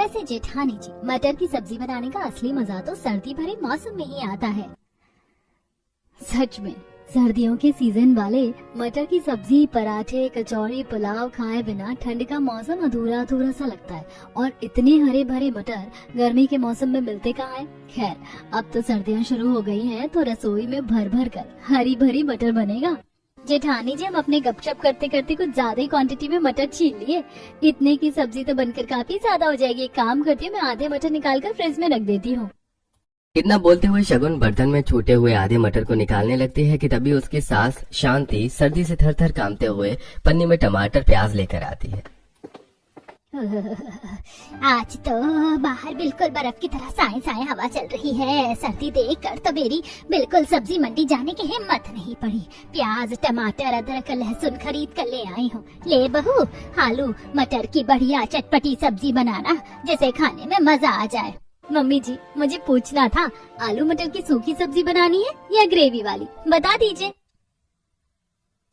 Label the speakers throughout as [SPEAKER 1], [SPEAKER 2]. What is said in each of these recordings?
[SPEAKER 1] वैसे जेठानी जी, मटर की सब्जी बनाने का असली मजा तो सर्दी भरे मौसम में ही आता है। सच में सर्दियों के सीजन वाले मटर की सब्जी, पराठे, कचौड़ी, पुलाव खाए बिना ठंड का मौसम अधूरा अधूरा सा लगता है। और इतने हरे भरे मटर गर्मी के मौसम में मिलते कहाँ हैं? खैर, अब तो सर्दियाँ शुरू हो गई हैं, तो रसोई में भर भर कर हरी भरी मटर बनेगा। जेठानी जी, हम अपने गपशप करते करते कुछ ज्यादा ही क्वांटिटी में मटर छीन लिए। इतने की सब्जी तो बनकर काफी ज्यादा हो जाएगी। एक काम करती हूँ, मैं आधे मटर निकाल कर फ्रिज में रख देती हूँ।
[SPEAKER 2] इतना बोलते हुए शगुन बर्तन में छूटे हुए आधे मटर को निकालने लगती है कि तभी उसकी सास शांति सर्दी से थर थर कांपते हुए पन्नी में टमाटर प्याज लेकर आती है।
[SPEAKER 1] आज तो बाहर बिल्कुल बर्फ की तरह साए साए हवा चल रही है। सर्दी देखकर तो मेरी बिल्कुल सब्जी मंडी जाने की हिम्मत नहीं पड़ी। प्याज, टमाटर, अदरक, लहसुन खरीद कर ले आई हूँ। ले बहू, आलू मटर की बढ़िया चटपटी सब्जी बनाना, जिसे खाने में मजा आ जाए। मम्मी जी, मुझे पूछना था, आलू मटर की सूखी सब्जी बनानी है या ग्रेवी वाली, बता दीजिए।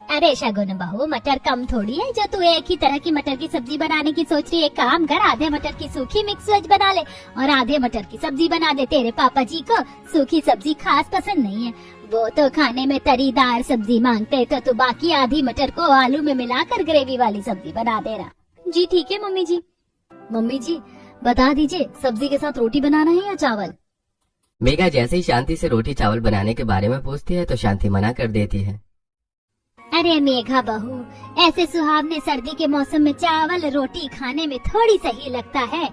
[SPEAKER 1] अरे शगुन बहू, मटर कम थोड़ी है जो तू एक ही तरह की मटर की सब्जी बनाने की सोच रही है। एक काम कर, आधे मटर की सूखी मिक्स वेज बना ले और आधे मटर की सब्जी बना दे। तेरे पापा जी को सूखी सब्जी खास पसंद नहीं है, वो तो खाने में तरीदार सब्जी मांगते। तो तू बाकी आधी मटर को आलू में मिलाकर ग्रेवी वाली सब्जी बना देना। जी ठीक है मम्मी जी। मम्मी जी, बता दीजिए, सब्जी के साथ रोटी बनाना है या चावल?
[SPEAKER 2] मेघा जैसे ही शांति से रोटी चावल बनाने के बारे में पूछती है तो शांति मना कर देती है।
[SPEAKER 1] अरे मेघा बहू, ऐसे सुहावने सर्दी के मौसम में चावल रोटी खाने में थोड़ी सही लगता है।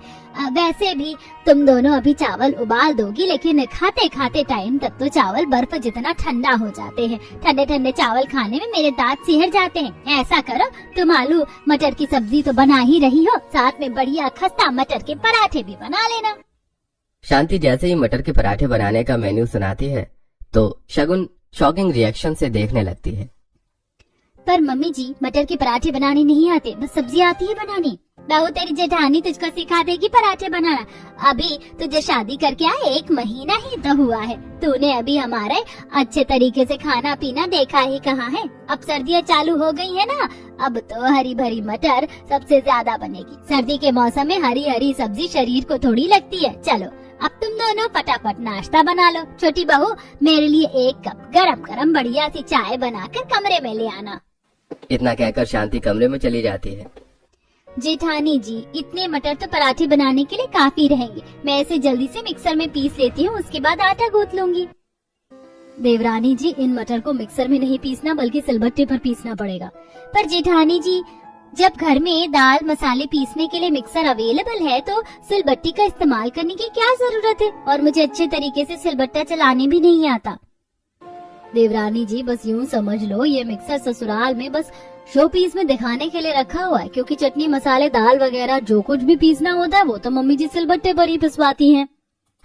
[SPEAKER 1] वैसे भी तुम दोनों अभी चावल उबाल दोगी, लेकिन खाते खाते टाइम तक तो चावल बर्फ जितना ठंडा हो जाते हैं। ठंडे ठंडे चावल खाने में मेरे दांत सिहर जाते हैं। ऐसा करो, तुम आलू मटर की सब्जी तो बना ही रही हो, साथ में बढ़िया खस्ता मटर के पराठे भी बना लेना।
[SPEAKER 2] शांति जैसे ही मटर के पराठे बनाने का मेन्यू सुनाती है तो शगुन शॉकिंग रिएक्शन से देखने लगती है।
[SPEAKER 1] पर मम्मी जी, मटर के पराठे बनाने नहीं आते, बस सब्जी आती है बनानी। बहू, तेरी जेठानी तुझको सिखा देगी पराठे बनाना। अभी तुझे शादी करके आए 1 महीना ही तो हुआ है। तूने अभी हमारे अच्छे तरीके से खाना पीना देखा ही कहाँ है। अब सर्दियाँ चालू हो गई है ना, अब तो हरी भरी मटर सबसे ज्यादा बनेगी। सर्दी के मौसम में हरी हरी सब्जी शरीर को थोड़ी लगती है। चलो, अब तुम दोनों फटाफट नाश्ता बना लो। छोटी बहू, मेरे लिए 1 कप गरम गरम बढ़िया सी चाय बनाकर कमरे में ले आना।
[SPEAKER 2] इतना कहकर शांति कमरे में चली जाती है।
[SPEAKER 1] जेठानी जी, इतने मटर तो पराठे बनाने के लिए काफी रहेंगे। मैं इसे जल्दी से मिक्सर में पीस लेती हूँ, उसके बाद आटा गूंथ लूंगी। देवरानी जी, इन मटर को मिक्सर में नहीं पीसना बल्कि सिलबट्टे पर पीसना पड़ेगा। पर जेठानी जी, जब घर में दाल मसाले पीसने के लिए मिक्सर अवेलेबल है तो सिलबट्टी का इस्तेमाल करने की क्या जरूरत है? और मुझे अच्छे तरीके से सिलबट्टा चलाने भी नहीं आता। देवरानी जी, बस यूं समझ लो, ये मिक्सर ससुराल में बस शो पीस में दिखाने के लिए रखा हुआ है, क्योंकि चटनी मसाले दाल वगैरह जो कुछ भी पीसना होता है वो तो मम्मी जी सिलबट्टे पर ही पिसवाती हैं।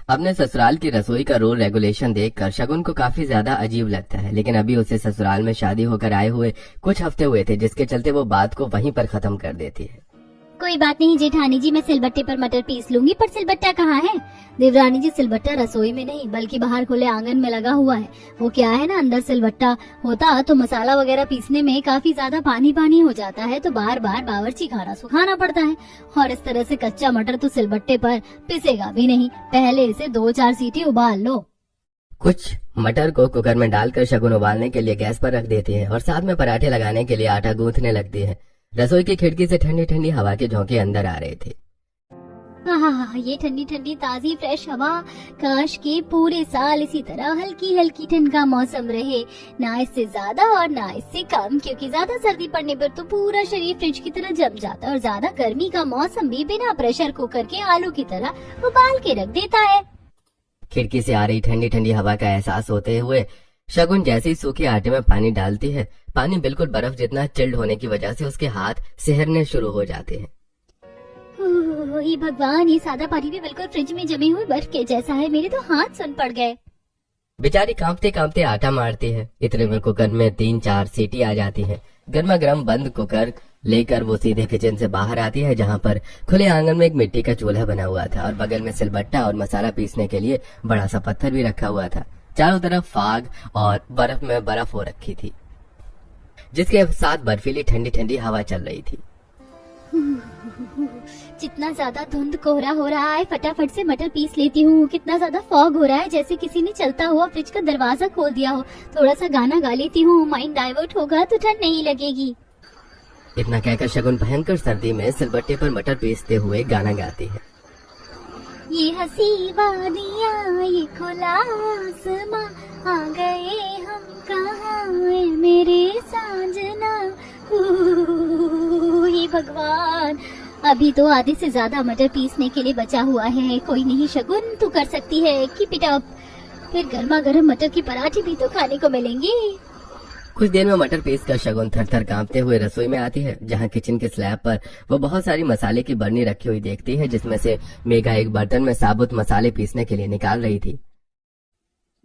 [SPEAKER 2] अपने ससुराल की रसोई का रूल रेगुलेशन देखकर शगुन को काफी ज्यादा अजीब लगता है, लेकिन अभी उसे ससुराल में शादी होकर आए हुए कुछ हफ्ते हुए थे, जिसके चलते वो बात को वहीं पर खत्म कर देती है।
[SPEAKER 1] कोई बात नहीं जेठानी जी, मैं सिलबट्टे पर मटर पीस लूंगी। पर सिलबट्टा कहाँ है? देवरानी जी, सिलबट्टा रसोई में नहीं बल्कि बाहर खुले आंगन में लगा हुआ है। वो क्या है ना, अंदर सिलबट्टा होता तो मसाला वगैरह पीसने में काफी ज्यादा पानी पानी हो जाता है, तो बार बार बावर्ची खाना सुखाना पड़ता है। और इस तरह से कच्चा मटर तो सिलबट्टे पर पिसेगा भी नहीं। पहले इसे 2-4 सीटी उबाल लो।
[SPEAKER 2] कुछ मटर को कुकर में डालकर शगुन उबालने के लिए गैस पर रख देती है और साथ में पराठे लगाने के लिए आटा गूंथने लगती है। रसोई की खिड़की से ठंडी ठंडी हवा के झोंके अंदर आ रहे थे।
[SPEAKER 1] ये ठंडी ठंडी ताजी फ्रेश हवा, काश के पूरे साल इसी तरह हल्की हल्की ठंड का मौसम रहे, ना इससे ज्यादा और ना इससे कम, क्योंकि ज्यादा सर्दी पड़ने पर तो पूरा शरीर फ्रिज की तरह जम जाता है और ज्यादा गर्मी का मौसम भी बिना प्रेशर कुकर के आलू की तरह उबाल के रख देता है।
[SPEAKER 2] खिड़की से आ रही ठंडी ठंडी हवा का एहसास होते हुए शगुन जैसे ही सूखे आटे में पानी डालती है, पानी बिल्कुल बर्फ जितना चिल्ड होने की वजह से उसके हाथ सिहरने शुरू हो जाते हैं।
[SPEAKER 1] ये भगवान, ये सादा पानी भी बिल्कुल फ्रिज में जमे हुए बर्फ के जैसा है। मेरे तो हाथ सुन पड़ गए।
[SPEAKER 2] बेचारी कांपते कांपते आटा मारती है। इतने में कुकर में 3-4 सीटी आ जाती है। गर्मा गर्म बंद कुकर लेकर वो सीधे किचन से बाहर आती है, जहाँ पर खुले आंगन में एक मिट्टी का चूल्हा बना हुआ था और बगल में सिलबट्टा और मसाला पीसने के लिए बड़ा सा पत्थर भी रखा हुआ था। चारों तरफ फाग और बर्फ में बर्फ हो रखी थी, जिसके साथ बर्फीली ठंडी ठंडी हवा चल रही थी।
[SPEAKER 1] जितना ज्यादा धुंध कोहरा हो रहा है फटाफट से मटर पीस लेती हूँ। कितना ज्यादा फॉग हो रहा है, जैसे किसी ने चलता हुआ फ्रिज का दरवाजा खोल दिया हो। थोड़ा सा गाना गा लेती हूँ, माइंड डाइवर्ट होगा तो ठंड नहीं लगेगी।
[SPEAKER 2] इतना कहकर शगुन भयंकर सर्दी में सिलबट्टे पर मटर पीसते हुए गाना गाती है।
[SPEAKER 1] ये हंसी वादियाँ ये खुला आसमां, आ गए हम कहाँ है मेरे साजना। हे भगवान, अभी तो आधे से ज्यादा मटर पीसने के लिए बचा हुआ है। कोई नहीं शगुन, तू कर सकती है, कीप इट अप। फिर गर्मा गर्म मटर की पराठे भी तो खाने को मिलेंगे।
[SPEAKER 2] कुछ देर में मटर पीस कर शगुन थर थर कांपते हुए रसोई में आती है, जहाँ किचन के स्लैब पर वो बहुत सारी मसाले की बरनी रखी हुई देखती है, जिसमें से मेघा एक बर्तन में साबुत मसाले पीसने के लिए निकाल रही थी।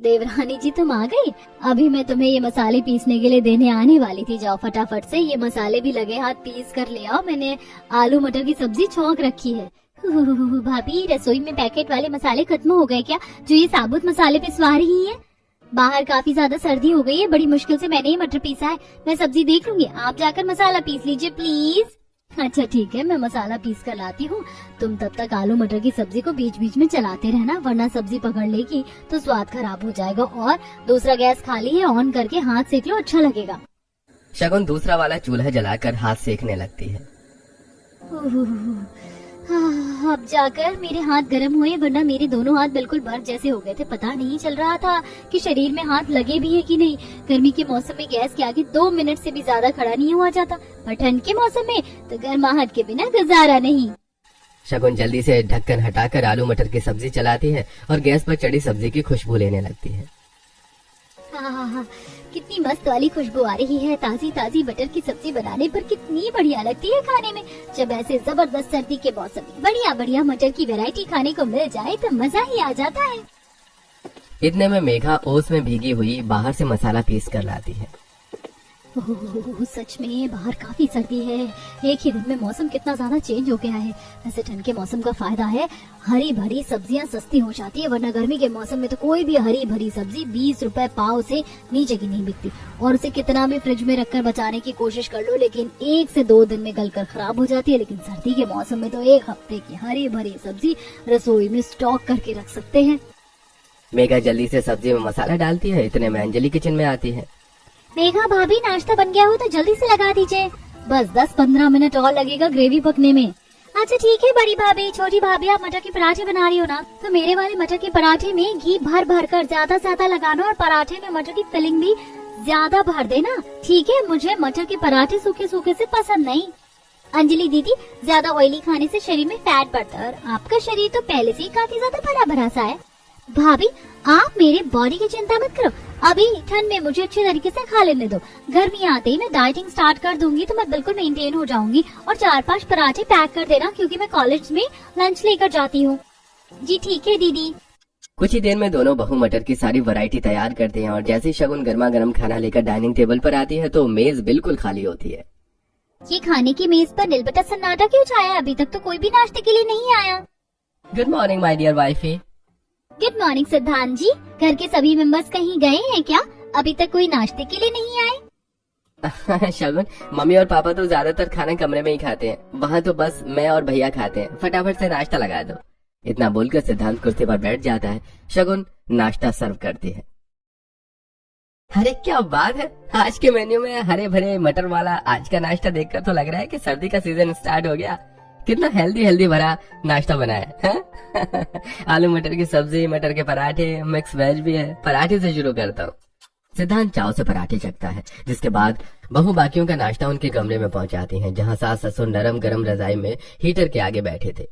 [SPEAKER 1] देवरानी जी तुम आ गई। अभी मैं तुम्हें ये मसाले पीसने के लिए देने आने वाली थी। जाओ फटाफट से ये मसाले भी लगे हाथ पीस कर ले आओ। मैंने आलू मटर की सब्जी छौंक रखी है। भाभी, रसोई में पैकेट वाले मसाले खत्म हो गए क्या, जो ये साबुत मसाले पिसवा रही हैं? बाहर काफी ज्यादा सर्दी हो गई है, बड़ी मुश्किल से मैंने ये मटर पीसा है। मैं सब्जी देख लूंगी, आप जाकर मसाला पीस लीजिए प्लीज। अच्छा ठीक है, मैं मसाला पीस कर लाती हूँ। तुम तब तक आलू मटर की सब्जी को बीच बीच में चलाते रहना, वरना सब्जी पकड़ लेगी तो स्वाद खराब हो जाएगा। और दूसरा गैस खाली है, ऑन करके हाथ सेक लो, अच्छा लगेगा।
[SPEAKER 2] शगुन दूसरा वाला चूल्हा जलाकर हाथ सेकने लगती है।
[SPEAKER 1] अब जाकर मेरे हाथ गर्म हुए, वरना मेरे दोनों हाथ बिल्कुल बर्फ जैसे हो गए थे। पता नहीं चल रहा था कि शरीर में हाथ लगे भी है कि नहीं। गर्मी के मौसम में गैस के आगे 2 मिनट से भी ज्यादा खड़ा नहीं हुआ जाता, पर ठंड के मौसम में तो गर्माहट के बिना गुजारा नहीं।
[SPEAKER 2] शगुन जल्दी से ढक्कन हटाकर आलू मटर की सब्जी चलाती है और गैस पर चढ़ी सब्जी की खुशबू लेने लगती है।
[SPEAKER 1] कितनी मस्त वाली खुशबू आ रही है। ताजी ताजी मटर की सब्जी बनाने पर कितनी बढ़िया लगती है खाने में। जब ऐसे जबरदस्त सर्दी के मौसम में बढ़िया बढ़िया मटर की वैरायटी खाने को मिल जाए तो मजा ही आ जाता है।
[SPEAKER 2] इतने में मेघा ओस में भीगी हुई बाहर से मसाला पीस कर लाती है।
[SPEAKER 1] सच में बाहर काफी सर्दी है। एक ही दिन में मौसम कितना ज्यादा चेंज हो गया है। वैसे ठंड के मौसम का फायदा है, हरी भरी सब्जियां सस्ती हो जाती है, वरना गर्मी के मौसम में तो कोई भी हरी भरी सब्जी 20 रुपए पाव से नीचे की नहीं बिकती। और उसे कितना भी फ्रिज में रखकर बचाने की कोशिश कर लो, लेकिन 1 से 2 दिन में गलकर खराब हो जाती है। लेकिन सर्दी के मौसम में तो 1 हफ्ते की हरी भरी सब्जी रसोई में स्टॉक करके रख सकते हैं।
[SPEAKER 2] मेघा जल्दी से सब्जी में मसाला डालती है। इतने में अंजलि किचन में आती है।
[SPEAKER 1] मेघा भाभी, नाश्ता बन गया हो तो जल्दी से लगा दीजिए। बस 10-15 मिनट और लगेगा ग्रेवी पकने में। अच्छा ठीक है बड़ी भाभी। छोटी भाभी, आप मटर के पराठे बना रही हो ना, तो मेरे वाले मटर के पराठे में घी भर भर कर ज्यादा लगाना, और पराठे में मटर की फिलिंग भी ज्यादा भर देना, ठीक है? मुझे मटर के पराठे सूखे सूखे से पसंद नहीं। अंजलि दीदी, ज्यादा ऑयली खाने से शरीर में फैट बढ़ता है, और आपका शरीर तो पहले से ही काफी ज्यादा भरा भरा सा है। भाभी, आप मेरे बॉडी की चिंता मत करो। अभी ठंड में मुझे अच्छे तरीके से खा लेने दो। गर्मी आते ही मैं डाइटिंग स्टार्ट कर दूंगी तो मैं बिल्कुल मेंटेन हो जाऊंगी। और 4-5 पराठे पैक कर देना, क्योंकि मैं कॉलेज में लंच लेकर जाती हूँ। जी ठीक है दीदी।
[SPEAKER 2] कुछ ही देर में दोनों बहू मटर की सारी वैरायटी तैयार करते हैं और जैसे ही शगुन गर्मा गर्म खाना लेकर डाइनिंग टेबल पर आती है तो मेज बिल्कुल खाली होती है।
[SPEAKER 1] ये खाने की मेज पर नीलबटा सन्नाटा क्यों छाया? अभी तक तो कोई भी नाश्ते के लिए नहीं आया।
[SPEAKER 2] Good morning my dear wifey.
[SPEAKER 1] Good morning Siddhant ji. घर के सभी मेंबर्स कहीं गए हैं क्या? अभी तक कोई नाश्ते के लिए नहीं आए?
[SPEAKER 2] शगुन, मम्मी और पापा तो ज्यादातर खाना कमरे में ही खाते हैं, वहाँ तो बस मैं और भैया खाते हैं। फटाफट से नाश्ता लगा दो। इतना बोलकर सिद्धांत कुर्सी पर बैठ जाता है। शगुन नाश्ता सर्व करती है। अरे क्या बात है, आज के मेन्यू में हरे भरे मटर वाला आज का नाश्ता देखकर तो लग रहा है कि सर्दी का सीजन स्टार्ट हो गया। कितना हेल्दी भरा नाश्ता बनाया है। आलू मटर की सब्जी, मटर के पराठे, मिक्स वेज भी है। पराठे से शुरू करता हूँ। सिद्धांत चाव से पराठे चखता है, जिसके बाद बहू बाकियों का नाश्ता उनके कमरे में पहुंचाती हैं, जहां सास ससुर नरम गरम रजाई में हीटर के आगे बैठे थे।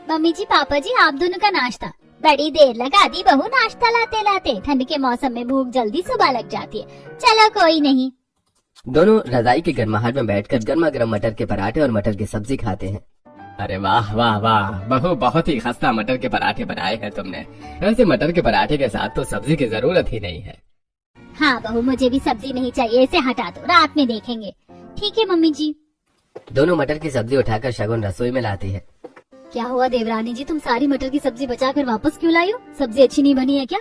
[SPEAKER 1] मम्मी जी, पापा जी, आप दोनों का नाश्ता। बड़ी देर लगा दी बहू नाश्ता लाते लाते। ठंड के मौसम में भूख जल्दी सुबह लग जाती है। चलो कोई नहीं।
[SPEAKER 2] दोनों रजाई के गर्माहट में बैठकर गर्मा गर्म मटर के पराठे और मटर की सब्जी खाते हैं। अरे वाह वाह वाह बहू, बहुत ही खस्ता मटर के पराठे बनाए हैं तुमने। वैसे मटर के पराठे के साथ तो सब्जी की जरूरत ही नहीं है।
[SPEAKER 1] हाँ बहू, मुझे भी सब्जी नहीं चाहिए, इसे हटा दो, रात में देखेंगे। ठीक है मम्मी जी।
[SPEAKER 2] दोनों मटर की सब्जी उठाकर शगुन रसोई में लाती है।
[SPEAKER 1] क्या हुआ देवरानी जी, तुम सारी मटर की सब्जी बचाकर वापस क्यों लाई हो? सब्जी अच्छी नहीं बनी है क्या?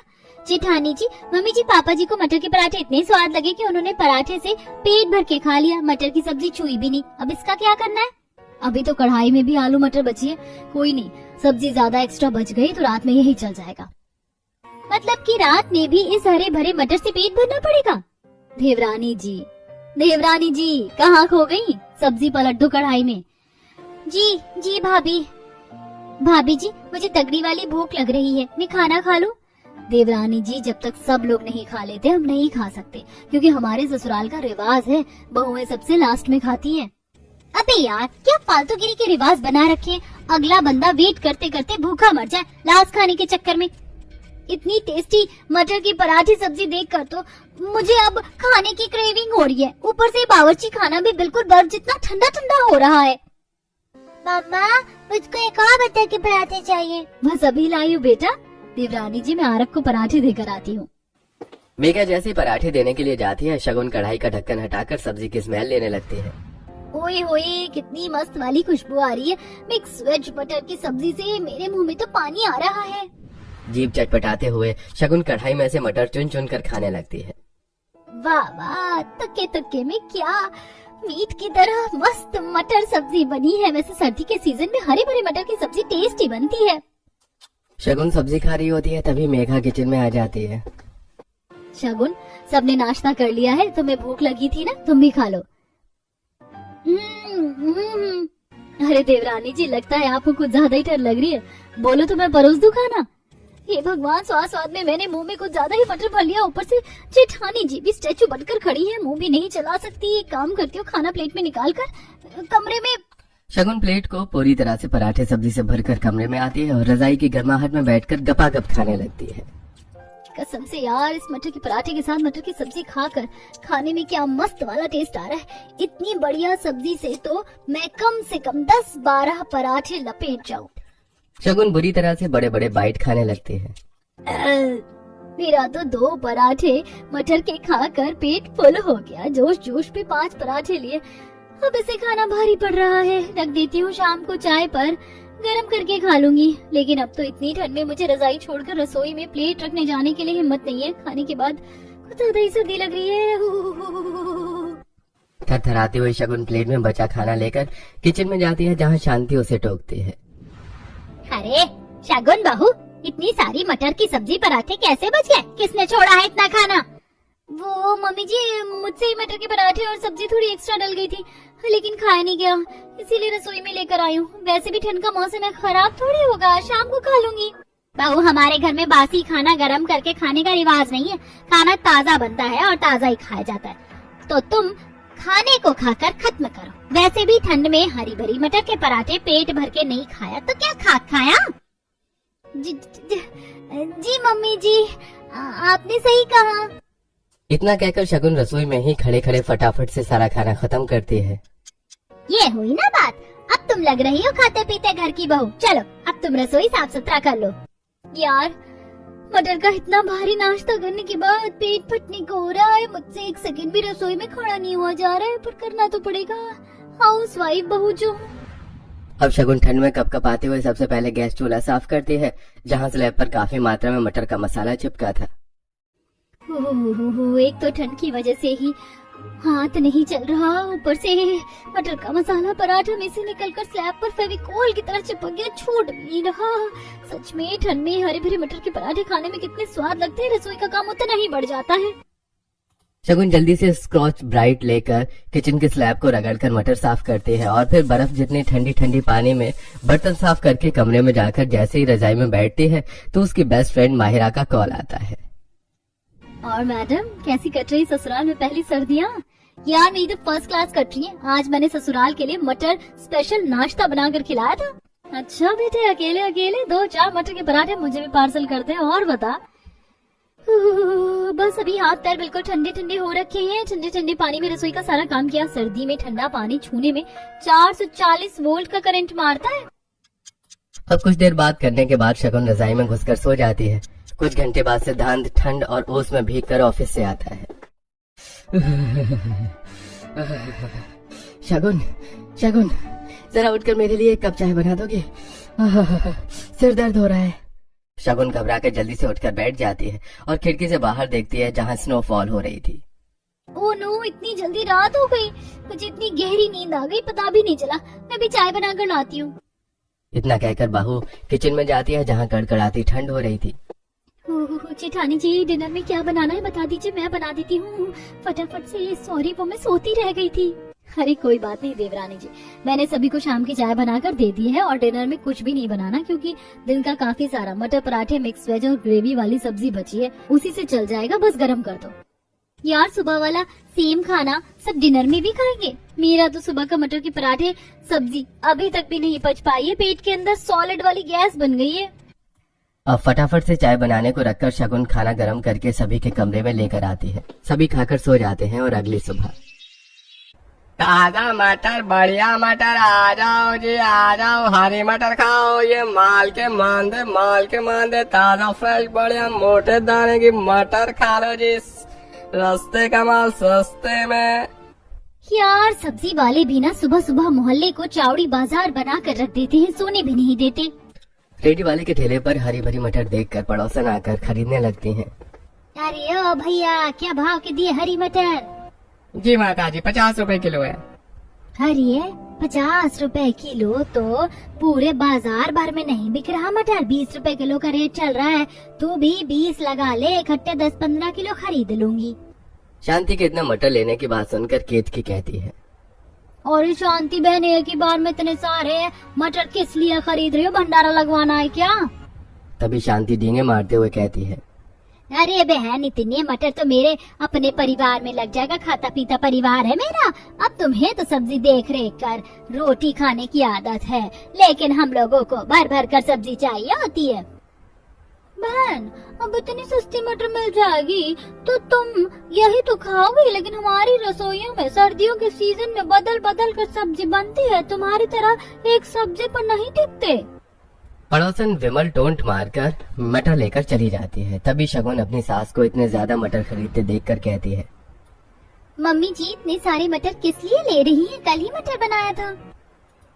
[SPEAKER 1] जेठानी जी, मम्मी जी, पापा जी को मटर के पराठे इतने स्वाद लगे कि उन्होंने पराठे से पेट भर के खा लिया, मटर की सब्जी छुई भी नहीं। अब इसका क्या करना है? अभी तो कढ़ाई में भी आलू मटर बची है, कोई नहीं, सब्जी ज्यादा एक्स्ट्रा बच गई तो रात में यही चल जाएगा। मतलब कि रात में भी इस हरे भरे मटर से पेट भरना पड़ेगा? देवरानी जी कहाँ खो गई? सब्जी पलट दो कढ़ाई में। जी भाभी जी, मुझे तगड़ी वाली भूख लग रही है, मैं खाना खा लूं? देवरानी जी, जब तक सब लोग नहीं खा लेते हम नहीं खा सकते, क्योंकि हमारे ससुराल का रिवाज है, बहुएं सबसे लास्ट में खाती हैं। अबे यार, क्या फालतूगिरी के रिवाज बना रखे, अगला बंदा वेट करते करते भूखा मर जाए लास्ट खाने के चक्कर में। इतनी टेस्टी मटर की पराठे सब्जी देखकर तो मुझे अब खाने की क्रेविंग हो रही है। ऊपर से बावर्ची खाना भी बिल्कुल बर्फ जितना ठंडा ठंडा हो रहा है। मम्मा, मुझको एक और मटर के पराठे चाहिए। बस अभी लाई हूँ बेटा। देवरानी जी, मैं आरव को पराठे देकर आती हूँ।
[SPEAKER 2] मेघा जैसे पराठे देने के लिए जाती है, शगुन कढ़ाई का ढक्कन हटाकर सब्जी की स्मेल लेने लगती है।
[SPEAKER 1] ओए होए, कितनी मस्त वाली खुशबू आ रही है। मिक्स वेज मटर की सब्जी से मेरे मुंह में तो पानी आ रहा है।
[SPEAKER 2] जीभ चटपटाते हुए शगुन कढ़ाई में से मटर चुन चुन कर खाने लगती है।
[SPEAKER 1] वाह वाह, तक्के तक्के में क्या मीट की तरह मस्त मटर सब्जी बनी है। वैसे सर्दी के सीजन में हरे भरे मटर की सब्जी टेस्टी बनती है।
[SPEAKER 2] शगुन सब्जी खा रही होती है, तभी मेघा किचन में आ जाती है।
[SPEAKER 1] शगुन, सबने नाश्ता कर लिया है, तुम्हें भूख लगी थी ना, तुम भी खा लो। अरे देवरानी जी, लगता है आपको कुछ ज्यादा ही डर लग रही है। बोलो तो मैं परोस दूं खाना। हे भगवान, स्वाद में मैंने मुंह में कुछ ज्यादा ही मटर भर लिया। ऊपर से जेठानी जी भी स्टैचू बनकर खड़ी है, मुंह भी नहीं चला सकती। एक काम करती हूँ, खाना प्लेट में निकाल कर कमरे में।
[SPEAKER 2] शगुन प्लेट को पूरी तरह से पराठे सब्जी से भरकर कमरे में आती है और रजाई की गर्माहट में बैठकर गपागप खाने लगती है।
[SPEAKER 1] कसम से यार, इस मटर के पराठे के साथ मटर की सब्जी खाकर खाने में क्या मस्त वाला टेस्ट आ रहा है। इतनी बढ़िया सब्जी से तो मैं कम से कम 10-12 पराठे लपेट जाऊं।
[SPEAKER 2] शगुन बुरी तरह से बड़े बड़े बाइट खाने लगती है।
[SPEAKER 1] मेरा तो 2 पराठे मटर के खाकर पेट फुल हो गया। जोश जोश पे 5 पराठे लिए, अब इसे खाना भारी पड़ रहा है। रख देती हूँ, शाम को चाय पर गरम करके खा लूंगी। लेकिन अब तो इतनी ठंड में मुझे रजाई छोड़कर रसोई में प्लेट रखने जाने के लिए हिम्मत नहीं है। खाने के बाद कुछ ज्यादा ही सर्दी लग रही है।
[SPEAKER 2] थरथराती हुई शगुन प्लेट में बचा खाना लेकर किचन में जाती है, जहाँ शांति उसे टोकती है।
[SPEAKER 1] अरे शगुन बहू, इतनी सारी मटर की सब्जी पराठे कैसे बच गए? किसने छोड़ा है इतना खाना? वो मम्मी जी, मुझसे ही मटर के पराठे और सब्जी थोड़ी एक्स्ट्रा डल गई थी, लेकिन खाया नहीं गया, इसीलिए रसोई में लेकर आई हूँ। वैसे भी ठंड का मौसम है, खराब थोड़ी होगा, शाम को खा लूंगी। बहू, हमारे घर में बासी खाना गरम करके खाने का रिवाज नहीं है। खाना ताजा बनता है और ताजा ही खाया जाता है। तो तुम खाने को खाकर खत्म करो। वैसे भी ठंड में हरी भरी मटर के पराठे पेट भर के नहीं खाया तो क्या खाया? जी मम्मी जी, आपने सही कहा।
[SPEAKER 2] इतना कहकर शगुन रसोई में ही खड़े खड़े फटाफट से सारा खाना खत्म करती है।
[SPEAKER 1] ये हुई ना बात, अब तुम लग रही हो खाते पीते घर की बहू। चलो अब तुम रसोई साफ सुथरा कर लो। यार, मटर का इतना भारी नाश्ता करने के बाद पेट फटने को हो रहा है। मुझसे एक सेकंड भी रसोई में खड़ा नहीं हुआ जा रहा है, पर करना तो पड़ेगा, हाउस वाइफ बहू जो।
[SPEAKER 2] अब शगुन ठंड में कपकपाते हुए सबसे पहले गैस चूल्हा साफ करती है, जहाँ स्लैब पर काफी मात्रा में मटर का मसाला चिपका था।
[SPEAKER 1] एक तो ठंड की वजह से ही हाथ नहीं चल रहा, ऊपर से मटर का मसाला पराठा में से निकलकर स्लैब पर फेविकोल की तरह चिपक गया, छूट भी नहीं रहा। सच में ठंड में हरे भरे मटर के पराठे खाने में कितने स्वाद लगते हैं, रसोई का काम उतना ही बढ़ जाता है।
[SPEAKER 2] शगुन जल्दी से स्कॉच ब्राइट लेकर किचन के स्लैब को रगड़कर मटर साफ करती है और फिर बर्फ जितनी ठंडी ठंडी पानी में बर्तन साफ करके कमरे में जाकर जैसे ही रजाई में बैठती है तो उसकी बेस्ट फ्रेंड माहिरा का कॉल आता है।
[SPEAKER 1] और मैडम, कैसी कट रही ससुराल में पहली सर्दियाँ? यार मेरी तो फर्स्ट क्लास कट रही है। आज मैंने ससुराल के लिए मटर स्पेशल नाश्ता बनाकर खिलाया था। अच्छा बेटे, अकेले अकेले 2-4 मटर के पराठे मुझे भी पार्सल कर दे। और बता। बस अभी हाथ पैर बिल्कुल ठंडे ठंडे हो रखे हैं। ठंडे ठंडे पानी में रसोई का सारा काम किया। सर्दी में ठंडा पानी छूने में 440 वोल्ट का करंट मारता है।
[SPEAKER 2] अब कुछ देर बात करने के बाद शगुन रजाई में घुसकर सो जाती है। कुछ घंटे बाद सिद्धांत ठंड और ओस में भीगकर ऑफिस से आता है। शगुन, शगुन, जरा उठकर मेरे लिए एक कप चाय बना दोगे? सिर दर्द हो रहा है। शगुन घबरा कर जल्दी से उठकर बैठ जाती है और खिड़की से बाहर देखती है, जहाँ स्नोफॉल हो रही थी।
[SPEAKER 1] ओह नो, इतनी जल्दी रात हो गई। मुझे इतनी गहरी नींद आ गई, पता भी नहीं चला। मैं भी चाय बनाकर लाती हूँ।
[SPEAKER 2] इतना कहकर बहू किचन में जाती है जहाँ कड़कड़ाती ठंड हो रही थी।
[SPEAKER 1] जेठानी जी, डिनर में क्या बनाना है बता दीजिए, मैं बना देती हूँ फटाफट से। सॉरी, वो मैं सोती रह गई थी। अरे कोई बात नहीं देवरानी जी, मैंने सभी को शाम की चाय बनाकर दे दी है और डिनर में कुछ भी नहीं बनाना, क्योंकि दिन का काफी सारा मटर पराठे, मिक्स वेज और ग्रेवी वाली सब्जी बची है, उसी से चल जाएगा, बस गरम कर दो। यार सुबह वाला सेम खाना सब डिनर में भी खाएंगे? मेरा तो सुबह का मटर के पराठे सब्जी अभी तक भी नहीं पच पाई है, पेट के अंदर सॉलिड वाली गैस बन गई है।
[SPEAKER 2] अब फटाफट से चाय बनाने को रखकर शगुन खाना गर्म करके सभी के कमरे में लेकर आती है। सभी खाकर सो जाते हैं और अगली सुबह ताजा मटर, बढ़िया मटर, आ जाओ जी आ जाओ, हरी मटर खाओ, ये माल के मांदे ताजा फ्रेश बढ़िया मोटे दाने की मटर खा लो जी, सस्ते का माल सस्ते में।
[SPEAKER 1] यार सब्जी वाले भी ना सुबह सुबह मोहल्ले को चावड़ी बाजार बना कर रख देते हैं, सोने भी नहीं देते।
[SPEAKER 2] रेडी वाले के ठेले पर हरी भरी मटर देखकर पड़ोसन आकर खरीदने लगती हैं।
[SPEAKER 1] अरे ओ भैया, क्या भाव के दिए हरी मटर?
[SPEAKER 2] जी माता जी, 50 रुपए किलो है।
[SPEAKER 1] अरे 50 रुपए किलो तो पूरे बाजार भर में नहीं बिक रहा मटर, 20 रुपए किलो का रेट चल रहा है। तू भी 20 लगा ले, इकट्ठे 10-15 किलो खरीद लूंगी।
[SPEAKER 2] शांति के इतना मटर लेने की बात सुनकर केत की कहती है,
[SPEAKER 1] और शांति बहन, एक ही बार में इतने सारे मटर किस लिए खरीद रही हो? भंडारा लगवाना है क्या?
[SPEAKER 2] तभी शांति डींगे मारते हुए कहती है,
[SPEAKER 1] अरे बहन, इतने मटर तो मेरे अपने परिवार में लग जाएगा, खाता पीता परिवार है मेरा। अब तुम्हें तो सब्जी देख रेख कर रोटी खाने की आदत है, लेकिन हम लोगों को भर भर कर सब्जी चाहिए होती है। बहन, अब इतनी सस्ती मटर मिल जाएगी तो तुम यही तो खाओगी, लेकिन हमारी रसोइयों में सर्दियों के सीजन में बदल बदल कर सब्जी बनती है, तुम्हारी तरह एक सब्जी पर नहीं टिकते।
[SPEAKER 2] पड़ोसन विमल टोंट मारकर मटर लेकर चली जाती है। तभी शगुन अपनी सास को इतने ज्यादा मटर खरीदते देखकर कहती है,
[SPEAKER 1] मम्मी जी, इतने सारे मटर किस लिए ले रही हैं? कल ही मटर बनाया था।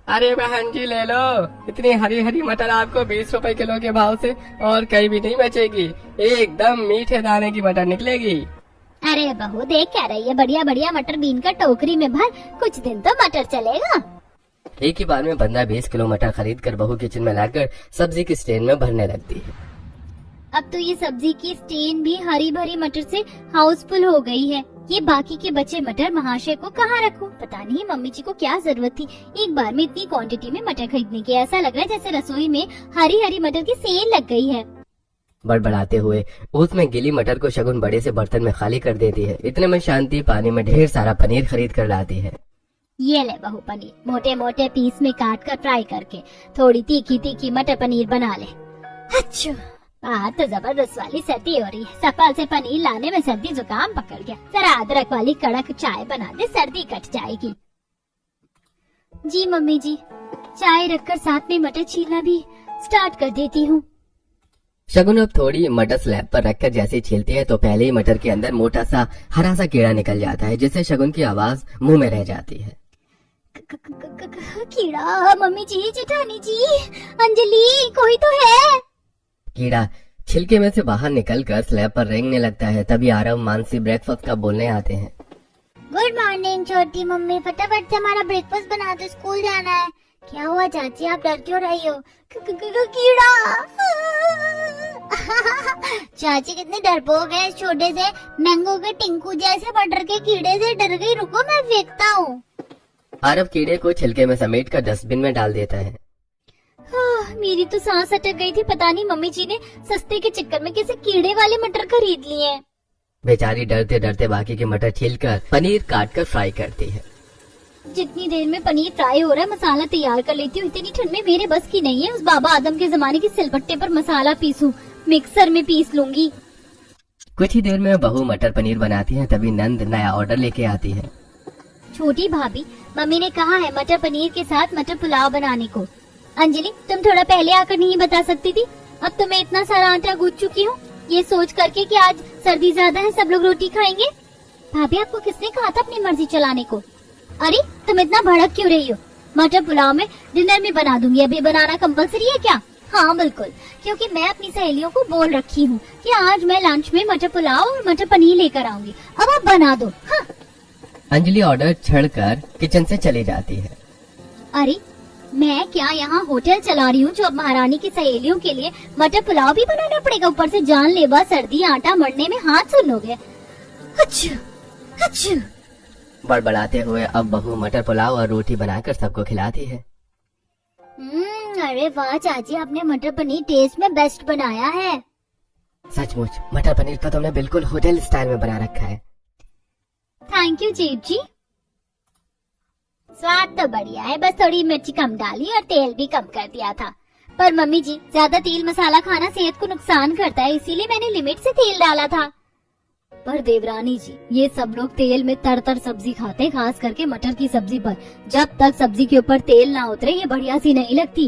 [SPEAKER 2] अरे बहन जी ले लो, इतनी हरी हरी मटर आपको 20 रुपए किलो के भाव से और कहीं भी नहीं बचेगी, एकदम मीठे दाने की मटर निकलेगी।
[SPEAKER 1] अरे बहू, देख क्या रही है, बढ़िया बढ़िया मटर बीन कर टोकरी में भर, कुछ दिन तो मटर चलेगा।
[SPEAKER 2] एक ही बार में 15-20 किलो मटर खरीद कर बहू किचन में लाकर सब्जी की स्टैंड में भरने लगती है।
[SPEAKER 1] अब तो ये सब्जी की स्टैंड भी हरी भरी मटर से हाउसफुल हो गई है। ये बाकी के बचे मटर महाशय को कहाँ रखूं? पता नहीं मम्मी जी को क्या जरूरत थी एक बार में इतनी क्वांटिटी में मटर खरीदने की। ऐसा लग रहा है जैसे रसोई में हरी हरी मटर की सेल लग गई है।
[SPEAKER 2] बड़बड़ाते हुए उसमें गिली मटर को शगुन बड़े से बर्तन में खाली कर देती है। इतने में शांति पानी में ढेर सारा पनीर खरीद कर लाती है।
[SPEAKER 1] ये ले बहू पनीर, मोटे मोटे पीस में काट कर फ्राई करके थोड़ी तीखी तीखी मटर पनीर बना ले। अच्छा, आज तो जबरदस्त वाली सर्दी हो रही है, सफल से पनीर लाने में सर्दी जुकाम पकड़ गया। जरा अदरक वाली कड़क चाय बना दे, सर्दी कट जाएगी। जी मम्मी जी, चाय रखकर साथ में मटर छीलना भी स्टार्ट कर देती हूँ।
[SPEAKER 2] शगुन अब थोड़ी मटर स्लैब पर रखकर जैसे छीलती है तो पहले ही मटर के अंदर मोटा सा हरा सा कीड़ा निकल जाता है, जिससे शगुन की आवाज मुंह में रह जाती है।
[SPEAKER 1] कीड़ा? मम्मी जी, जेठानी जी, अंजलि, कोई तो है।
[SPEAKER 2] कीड़ा छिलके में से बाहर निकलकर स्लैब पर रेंगने लगता है। तभी आरव मानसी ब्रेकफास्ट का बोलने आते हैं।
[SPEAKER 1] गुड मॉर्निंग छोटी मम्मी, फटाफट से हमारा ब्रेकफास्ट बना दो, स्कूल जाना है। क्या हुआ चाची, आप डर क्यों रही हो? कीड़ा। चाची कितने डरपोक है, छोटे से मैंगो के टिंकू जैसे मटर के कीड़े से डर गई। रुको मैं फेंकता हूँ।
[SPEAKER 2] आरव कीड़े को छिलके में समेट कर डस्टबिन में डाल देता है।
[SPEAKER 1] मेरी तो सांस अटक गई थी, पता नहीं मम्मी जी ने सस्ते के चक्कर में कैसे कीड़े वाले मटर खरीद लिए हैं।
[SPEAKER 2] बेचारी डरते डरते बाकी के मटर छीलकर पनीर काट कर फ्राई करती है।
[SPEAKER 1] जितनी देर में पनीर फ्राई हो रहा है मसाला तैयार कर लेती हूँ। इतनी ठंड में मेरे बस की नहीं है उस बाबा आदम के जमाने की सिलबट्टे पर मसाला पीसूं, मिक्सर में पीस लूंगी।
[SPEAKER 2] कुछ ही देर में बहू मटर पनीर बनाती है। तभी नंद नया ऑर्डर लेके आती है।
[SPEAKER 1] छोटी भाभी, मम्मी ने कहा है मटर पनीर के साथ मटर पुलाव बनाने को। अंजलि, तुम थोड़ा पहले आकर नहीं बता सकती थी? अब तो मैं इतना सारा आटा गूंथ चुकी हूँ, ये सोच करके कि आज सर्दी ज्यादा है, सब लोग रोटी खाएंगे। भाभी, आपको किसने कहा था अपनी मर्जी चलाने को? अरे तुम इतना भड़क क्यों रही हो? मटर पुलाव में डिनर में बना दूंगी, अभी बनाना कंपलसरी है क्या? हाँ बिल्कुल, क्योंकि मैं अपनी सहेलियों को बोल रखी हूँ कि आज मैं लंच में मटर पुलाव और मटर पनीर लेकर आऊंगी। अब आप बना दो। हाँ।
[SPEAKER 2] अंजलि ऑर्डर छड़कर किचन से चली जाती है।
[SPEAKER 1] अरे मैं क्या यहाँ होटल चला रही हूँ जो अब महारानी की सहेलियों के लिए मटर पुलाव भी बनाना पड़ेगा। ऊपर से जानलेवा सर्दी, आटा मरने में हाथ सुन लोगे। अच्छा, अच्छा।
[SPEAKER 2] बड़बड़ाते हुए अब बहू मटर पुलाव और रोटी बनाकर सबको खिलाती है।
[SPEAKER 1] अरे वाह चाची, आपने मटर पनीर टेस्ट में बेस्ट बनाया है।
[SPEAKER 2] सचमुच मटर पनीर तो तुमने बिल्कुल होटल स्टाइल में बना रखा है।
[SPEAKER 1] थैंक यू जेठ जी। स्वाद तो बढ़िया है, बस थोड़ी मिर्ची कम डाली और तेल भी कम कर दिया था। पर मम्मी जी, ज्यादा तेल मसाला खाना सेहत को नुकसान करता है, इसीलिए मैंने लिमिट से तेल डाला था। पर देवरानी जी, ये सब लोग तेल में तर सब्जी खाते हैं, खास करके मटर की सब्जी पर। जब तक सब्जी के ऊपर तेल ना उतरे ये बढ़िया सी नहीं लगती।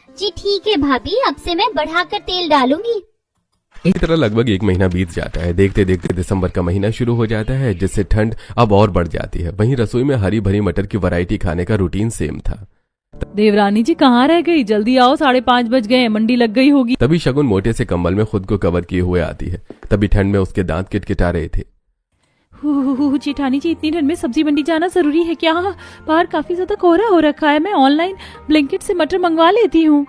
[SPEAKER 1] जी ठीक है भाभी, अब से मैं बढ़ाकर तेल डालूंगी।
[SPEAKER 3] इसी तरह लगभग 1 महीना बीत जाता है। देखते देखते दिसंबर का महीना शुरू हो जाता है, जिससे ठंड अब और बढ़ जाती है। वहीं रसोई में हरी भरी मटर की वैरायटी खाने का रूटीन सेम था।
[SPEAKER 4] देवरानी जी कहाँ रह गई? जल्दी आओ, 5:30 बज गए, मंडी लग गई होगी।
[SPEAKER 3] तभी शगुन मोटे से कंबल में खुद को कवर किए हुए आती है। तभी ठंड में उसके दांत किटकिटा रहे थे।
[SPEAKER 4] जेठानी जी, इतनी ठंड में सब्जी मंडी जाना जरूरी है क्या? बाहर काफी ज्यादा कोहरा हो रखा है, मैं ऑनलाइन ब्लिंकिट से मटर मंगवा लेती हूँ।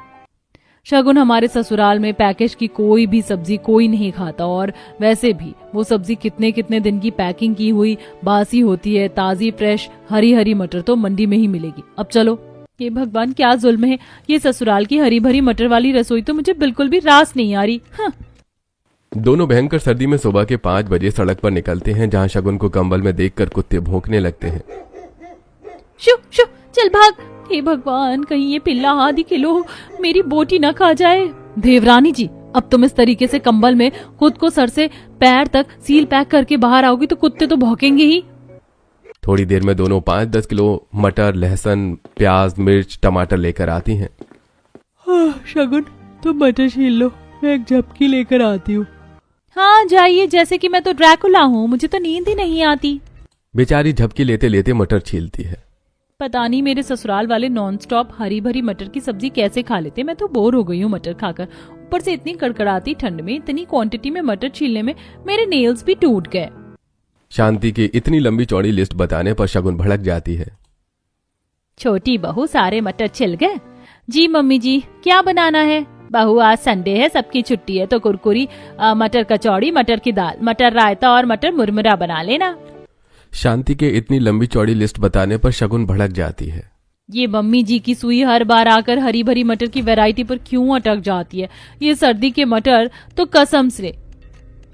[SPEAKER 4] शगुन, हमारे ससुराल में पैकेज की कोई भी सब्जी कोई नहीं खाता, और वैसे भी वो सब्जी कितने कितने दिन की पैकिंग की हुई बासी होती है। ताजी फ्रेश हरी हरी मटर तो मंडी में ही मिलेगी। अब चलो। ये भगवान क्या जुल्म है, ये ससुराल की हरी भरी मटर वाली रसोई तो मुझे बिल्कुल भी रास नहीं आ रही। हाँ।
[SPEAKER 3] दोनों भयंकर सर्दी में सुबह के 5 बजे सड़क पर निकलते हैं, जहाँ शगुन को कंबल में देखकर कुत्ते भौंकने लगते हैं।
[SPEAKER 4] शु शु, चल भाग। हे भगवान, कहीं ये पिल्ला आधी किलो मेरी बोटी न खा जाए। देवरानी जी, अब तुम इस तरीके से कंबल में खुद को सर से पैर तक सील पैक करके बाहर आओगी तो कुत्ते तो भौंकेंगे ही।
[SPEAKER 3] थोड़ी देर में दोनों 5-10 किलो मटर, लहसुन, प्याज, मिर्च, टमाटर लेकर आती हैं।
[SPEAKER 4] शगुन, तुम मटर छील लो, मैं एक झपकी लेकर आती हूँ। हाँ जाइए, जैसे कि मैं तो ड्रैकुला हूँ, मुझे तो नींद ही नहीं आती।
[SPEAKER 3] बेचारी झपकी लेते लेते मटर छीलती है।
[SPEAKER 4] पता नहीं मेरे ससुराल वाले नॉन स्टॉप हरी भरी मटर की सब्जी कैसे खा लेते। मैं तो बोर हो गई हूँ मटर खाकर। ऊपर से इतनी कड़कड़ाती ठंड में इतनी क्वांटिटी में मटर छीलने में मेरे नेल्स भी टूट गए।
[SPEAKER 3] शांति की इतनी लंबी चौड़ी लिस्ट बताने पर शगुन भड़क जाती है।
[SPEAKER 4] छोटी बहू, सारे मटर छिल गए? जी मम्मी जी, क्या बनाना है? बहू, आज संडे है, सबकी छुट्टी है, तो कुरकुरी, मटर कचौड़ी, मटर की दाल, मटर रायता और मटर मुरमुरा बना लेना।
[SPEAKER 3] शांति के इतनी लंबी चौड़ी लिस्ट बताने पर शगुन भड़क जाती है।
[SPEAKER 4] ये मम्मी जी की सुई हर बार आकर हरी भरी मटर की वैरायटी पर क्यों अटक जाती है? ये सर्दी के मटर तो कसम से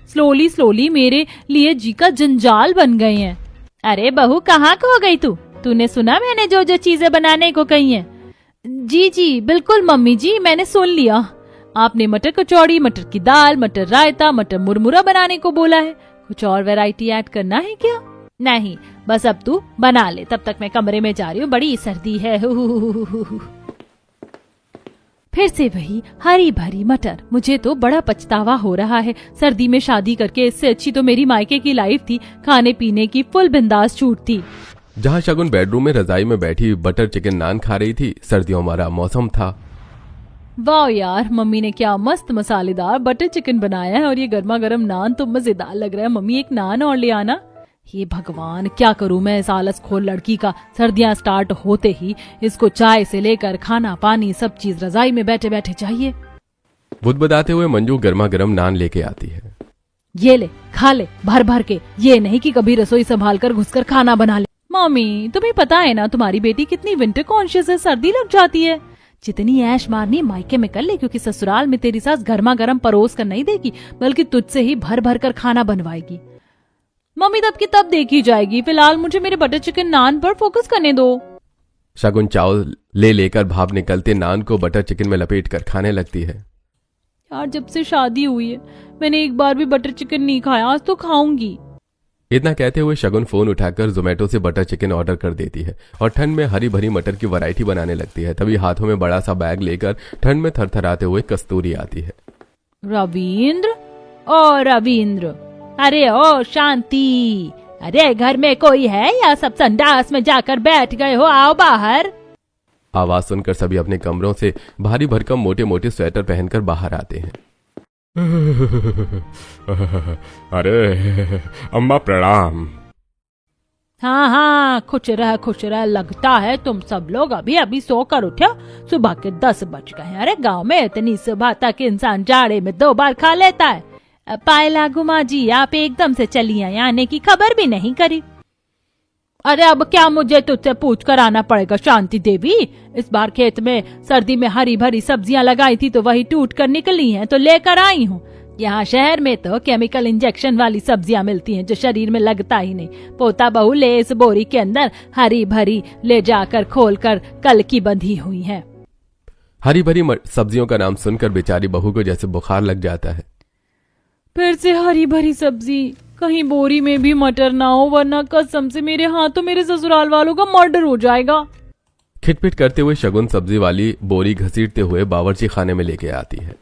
[SPEAKER 4] स्लोली स्लोली मेरे लिए जी का जंजाल बन गए हैं। अरे बहू, कहाँ खो गई तू? तूने सुना मैंने जो जो चीजें बनाने को कही हैं? जी जी बिल्कुल मम्मी जी, मैंने सुन लिया। आपने मटर कचौड़ी, मटर की दाल, मटर रायता, मटर मुरमुरा बनाने को बोला है। कुछ और वैरायटी ऐड करना है क्या? नहीं, बस अब तू बना ले, तब तक मैं कमरे में जा रही हूँ, बड़ी सर्दी है। फिर से वही हरी भरी मटर। मुझे तो बड़ा पछतावा हो रहा है। सर्दी में शादी करके इससे अच्छी तो मेरी मायके की लाइफ थी, खाने पीने की फुल बिंदास छूट थी।
[SPEAKER 3] जहाँ शगुन बेडरूम में रजाई में बैठी बटर चिकन नान खा रही थी। सर्दियों वाला मौसम था।
[SPEAKER 4] वाह यार, मम्मी ने क्या मस्त मसालेदार बटर चिकन बनाया है, और ये गर्मा गर्म नान तो मजेदार लग रहा है। मम्मी, एक नान और ले आना। ये भगवान, क्या करूं मैं इस आलस खोर लड़की का। सर्दियां स्टार्ट होते ही इसको चाय से लेकर खाना पानी सब चीज रजाई में बैठे बैठे चाहिए।
[SPEAKER 3] बुदबुदाते हुए मंजू गर्मा गर्म नान लेके आती है।
[SPEAKER 4] ये ले, खा ले भर भर के। ये नहीं कि कभी रसोई संभाल कर घुसकर खाना बना ले। मम्मी, तुम्हें पता है ना तुम्हारी बेटी कितनी विंटर कॉन्शियस है, सर्दी लग जाती है। जितनी ऐश मारनी मायके में कर ले, क्योंकि ससुराल में तेरी सास गर्मा गर्म परोस कर नहीं देगी, बल्कि तुझसे ही भर भर कर खाना बनवाएगी। मम्मी, तब की तब देखी जाएगी, फिलहाल मुझे मेरे बटर चिकन नान पर फोकस करने दो।
[SPEAKER 3] शगुन चावल ले लेकर भाप निकलते नान को बटर चिकन में लपेट कर खाने लगती है।
[SPEAKER 4] यार, जब से शादी हुई है मैंने एक बार भी बटर चिकन नहीं खाया, आज तो खाऊंगी।
[SPEAKER 3] इतना कहते हुए शगुन फोन उठाकर जोमेटो से बटर चिकन ऑर्डर कर देती है और ठंड में हरी भरी मटर की वैरायटी बनाने लगती है। तभी हाथों में बड़ा सा बैग लेकर ठंड में थरथराते हुए कस्तूरी आती है।
[SPEAKER 4] रविंद्र, ओ रविंद्र, अरे ओ शांति, अरे घर में कोई है या सब संडास में जाकर बैठ गए हो? आओ बाहर।
[SPEAKER 3] आवाज सुनकर सभी अपने कमरों से भारी भरकम मोटे मोटे स्वेटर पहनकर बाहर आते हैं।
[SPEAKER 5] अरे अम्मा प्रणाम।
[SPEAKER 4] हाँ हाँ, खुश रह। लगता है तुम सब लोग अभी अभी सोकर उठे। सुबह के 10 बज गए। अरे गांव में इतनी सुबह तक इंसान जाड़े में 2 बार खा लेता है। पायला गुमा जी, आप एकदम से चली आई, आने की खबर भी नहीं करी। अरे अब क्या मुझे तुझसे पूछ कर आना पड़ेगा शांति देवी? इस बार खेत में सर्दी में हरी भरी सब्जियां लगाई थी तो वही टूट कर निकली हैं, तो लेकर आई हूँ। यहाँ शहर में तो केमिकल इंजेक्शन वाली सब्जियां मिलती हैं जो शरीर में लगता ही नहीं। पोता बहू ले इस बोरी के अंदर हरी भरी ले जाकर खोलकर कल की बंधी हुई है।
[SPEAKER 3] हरी भरी सब्जियों का नाम सुनकर बेचारी बहू को जैसे बुखार लग जाता है।
[SPEAKER 4] फिर से हरी भरी सब्जी, कहीं बोरी में भी मटर ना हो, वरना कसम से मेरे हाथों मेरे ससुराल वालों का मर्डर हो जाएगा।
[SPEAKER 3] खिटपिट करते हुए शगुन सब्जी वाली बोरी घसीटते हुए बावर्ची खाने में लेके आती है।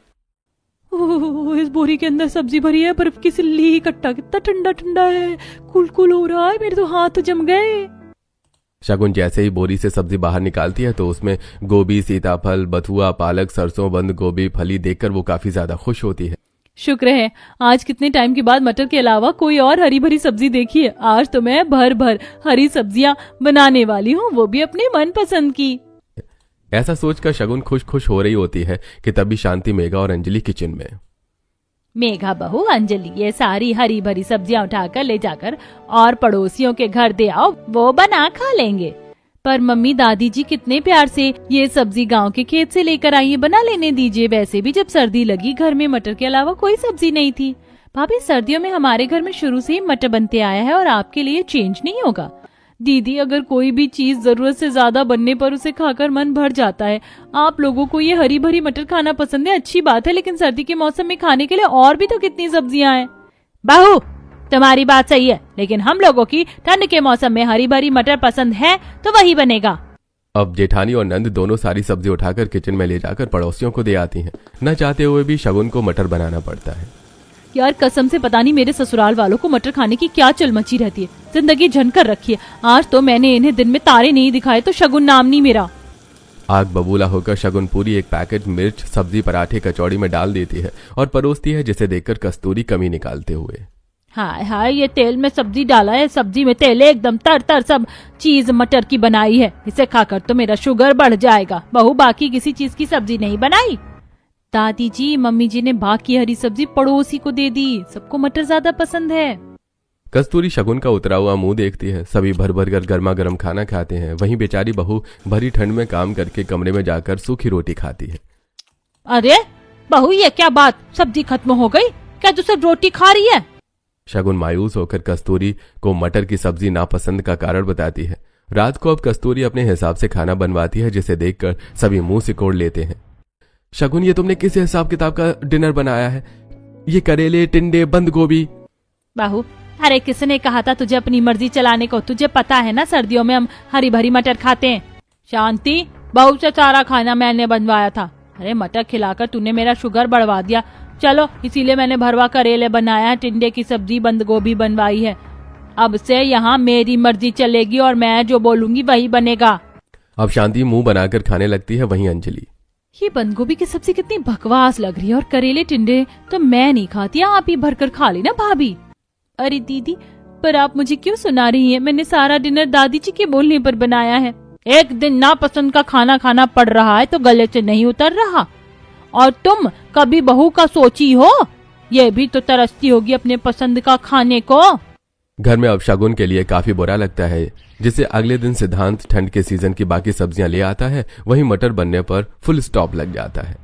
[SPEAKER 4] ओह, इस बोरी के अंदर सब्जी भरी है, बर्फ की सिल्ली, कट्टा कितना ठंडा ठंडा है, कुल हो रहा है, मेरे तो हाथ जम गए।
[SPEAKER 3] शगुन जैसे ही बोरी से सब्जी बाहर निकालती है तो उसमें गोभी, सीताफल, बथुआ, पालक, सरसों, बंद गोभी, फली देखकर वो काफी ज्यादा खुश होती है।
[SPEAKER 4] शुक्र है आज कितने टाइम के बाद मटर के अलावा कोई और हरी भरी सब्जी देखी है। आज तो मैं भर भर हरी सब्जियां बनाने वाली हूँ, वो भी अपने मनपसंद की।
[SPEAKER 3] ऐसा सोचकर शगुन खुश हो रही होती है कि तभी शांति, मेघा और अंजलि किचन में।
[SPEAKER 4] मेघा बहू, अंजलि, ये सारी हरी भरी सब्जियां उठाकर ले जाकर और पड़ोसियों के घर दे आओ, वो बना खा लेंगे। पर मम्मी दादी जी कितने प्यार से ये सब्जी गांव के खेत से लेकर आई है, बना लेने दीजिए। वैसे भी जब सर्दी लगी घर में मटर के अलावा कोई सब्जी नहीं थी। भाभी, सर्दियों में हमारे घर में शुरू से ही मटर बनते आया है और आपके लिए चेंज नहीं होगा। दीदी, अगर कोई भी चीज जरूरत से ज्यादा बनने पर उसे खाकर मन भर जाता है। आप लोगों को ये हरी भरी मटर खाना पसंद है, अच्छी बात है, लेकिन सर्दी के मौसम में खाने के लिए और भी तो कितनी सब्जियां हैं। बहू, तुम्हारी बात सही है, लेकिन हम लोगों की ठंड के मौसम में हरी भरी मटर पसंद है तो वही बनेगा।
[SPEAKER 3] अब जेठानी और नंद दोनों सारी सब्जी उठाकर किचन में ले जाकर पड़ोसियों को दे आती हैं। न चाहते हुए भी शगुन को मटर बनाना पड़ता है।
[SPEAKER 4] यार कसम से पता नहीं मेरे ससुराल वालों को मटर खाने की क्या चल मची रहती है। जिंदगी झनकर रखी है। आज तो मैंने इन्हें दिन में तारे नहीं दिखाए तो शगुन नाम नहीं मेरा।
[SPEAKER 3] आग बबूला होकर शगुन पूरी एक पैकेट मिर्च, सब्जी, पराठे, कचौड़ी में डाल देती है और परोसती है, जिसे देखकर कस्तूरी कमी निकालते हुए।
[SPEAKER 4] हाय हाय, ये तेल में सब्जी डाला है, सब्जी में तेल एकदम तर सब चीज मटर की बनाई है। इसे खाकर तो मेरा शुगर बढ़ जाएगा। बहू, बाकी किसी चीज की सब्जी नहीं बनाई। दादी जी, मम्मी जी ने बाकी हरी सब्जी पड़ोसी को दे दी, सबको मटर ज्यादा पसंद है।
[SPEAKER 3] कस्तूरी शगुन का उतरा हुआ मुंह देखती है। सभी भर भर कर गर्मा गर्म खाना खाते हैं। वहीं बेचारी बहू भरी ठंड में काम करके कमरे में जाकर सूखी रोटी खाती है।
[SPEAKER 4] अरे बहू, ये क्या बात, सब्जी खत्म हो गई क्या? तू सिर्फ रोटी खा रही है?
[SPEAKER 3] शगुन मायूस होकर कस्तूरी को मटर की सब्जी नापसंद का कारण बताती है। रात को अब कस्तूरी अपने हिसाब से खाना बनवाती है, जिसे देखकर सभी मुंह सिकोड़ लेते हैं। शगुन, ये तुमने किस हिसाब किताब का डिनर बनाया है? ये करेले, टिंडे, बंद गोभी।
[SPEAKER 4] बाहू, अरे किसने कहा था तुझे अपनी मर्जी चलाने को? तुझे पता है ना सर्दियों में हम हरी भरी मटर खाते हैं। शांति, बहू से सारा खाना मैंने बनवाया था। अरे मटर खिलाकर तूने मेरा शुगर बढ़वा दिया। चलो, इसीलिए मैंने भरवा करेले बनाया है, टिंडे की सब्जी, बंद गोभी बनवाई है। अब से यहाँ मेरी मर्जी चलेगी और मैं जो बोलूंगी वही बनेगा।
[SPEAKER 3] अब शांति मुंह बनाकर खाने लगती है। वहीं अंजलि,
[SPEAKER 4] ये बंद गोभी की सब्जी कितनी बकवास लग रही है और करेले टिंडे तो मैं नहीं खाती, आप ही भरकर खा लेना भाभी। अरे दीदी, पर आप मुझे क्यों सुना रही हैं? मैंने सारा डिनर दादी जी के बोलने पर बनाया है। एक दिन नापसंद का खाना खाना पड़ रहा है तो गले से नहीं उतर रहा। और तुम कभी बहू का सोची हो? ये भी तो तरसती होगी अपने पसंद का खाने को।
[SPEAKER 3] घर में अब शगुन के लिए काफी बुरा लगता है, जिसे अगले दिन सिद्धांत ठंड के सीजन की बाकी सब्जियां ले आता है। वहीं मटर बनने पर फुल स्टॉप लग जाता है।